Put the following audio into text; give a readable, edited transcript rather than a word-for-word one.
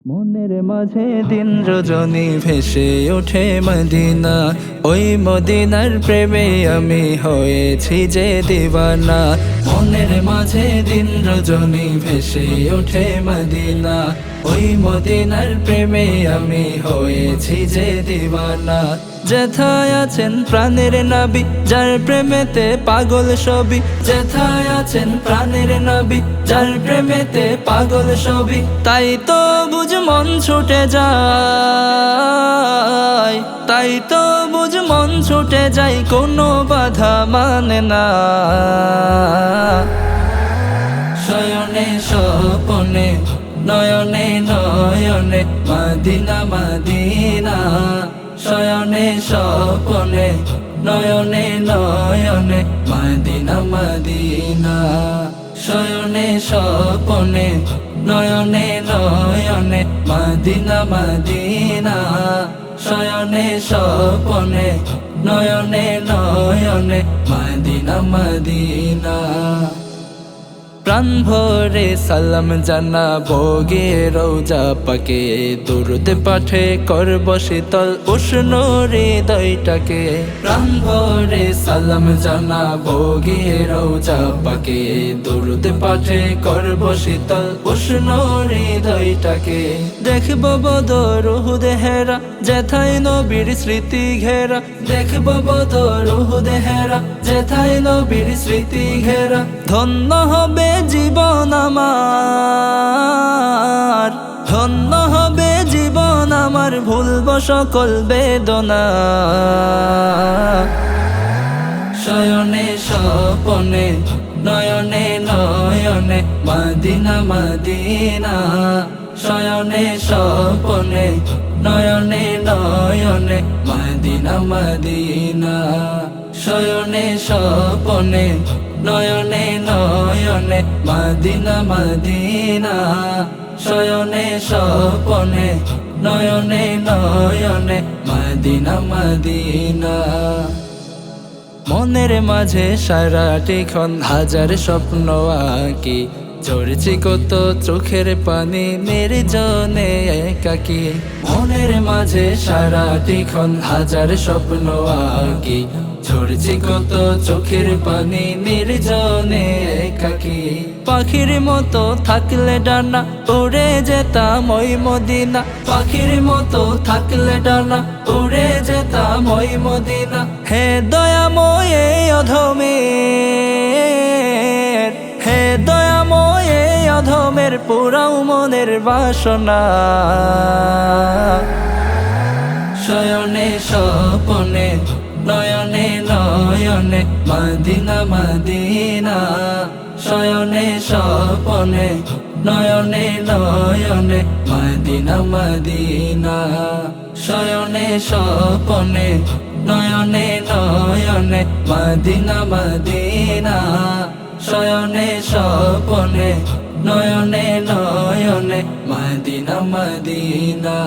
মনের মাঝে দিন রজনী ভেসে ওঠে মদিনা, ওই মদিনার প্রেমে আমি হয়েছি যে দিওয়ানা। মনের মাঝে দিন রজনী ভেসে ওঠে মদিনা, ওই মদিনার প্রেমে আমি হয়েছি যে দিওয়ানা। যেথায় আছেন প্রাণের নবী, যার প্রেমেতে পাগল সবই। যেথায় আছেন প্রাণের নবী, যার প্রেমেতে পাগল সবই। তাই তো বুঝ মন ছুটে যায়, তাই তো বুঝ মন ছুটে যায়, কোনো বাধা মানে না। শয়নে স্বপনে নয়নে নয়নে মদিনা মদিনা। শয়নে স্বপনে নয়নে নয়নে মদিনা মদিনা। শয়নে স্বপনে নয়নে নয়নে মদিনা মদিনা। শয়নে স্বপনে নয়নে নয়নে মদিনা মদিনা। প্রাণ ভরে সালাম জানাবো গে রওজা পাকে, দুরুদ পাঠে করব শীতল উষ্ণ হৃদয়টাকে। প্রাণ ভরে সালাম জানাবো গে রওজা পাকে, দুরুদ পাঠে করব শীতল উষ্ণ হৃদয়টাকে। দেখব বদর উহুদ হেরা, যেথায় নবীর স্মৃতি ঘেরা। দেখব বদর উহুদ হেরা, যেথায় নবীর স্মৃতি ঘেরা। ধন্য হবে জীবন আমার, ধন্য হবে জীবন আমার, ভুলব সকল বেদনা। শয়নে স্বপনে নয়নে নয়নে মদিনা মদিনা। শয়নে স্বপনে নয়নে নয়নে মদিনা মদিনা। শয়নে স্বপনে নয়নে নয়নে মদিনা মদিনা। শয়নে স্বপনে নয়নে নয়নে মদিনা মদিনা। মনের মাঝে সারাটি ক্ষণ হাজার স্বপ্ন আঁকি, ঝরছি কত চোখের পানি নির্জনে একাকী। মনের মাঝে সারাটি ক্ষণ হাজার স্বপ্ন আঁকি, ঝরছি কত চোখের পানি নির্জনে একাকী। পাখির মতো থাকলে ডানা উড়ে যেতাম ওই মদিনা। পাখির মতো থাকলে ডানা উড়ে যেতাম ওই মদিনা। হে দয়াময় এই অধমের, হে দয়াময় এই অধমের পুরাও মনের বাসনা। শয়নে স্বপনে নয়নে নয়নে মদিনা মদিনা। শয়নে স্বপনে নয়নে নয়নে মদিনা মদিনা। শয়নে স্বপনে নয়নে নয়নে মদিনা মদিনা। শয়নে স্বপনে নয়নে নয়নে মদিনা মদিনা।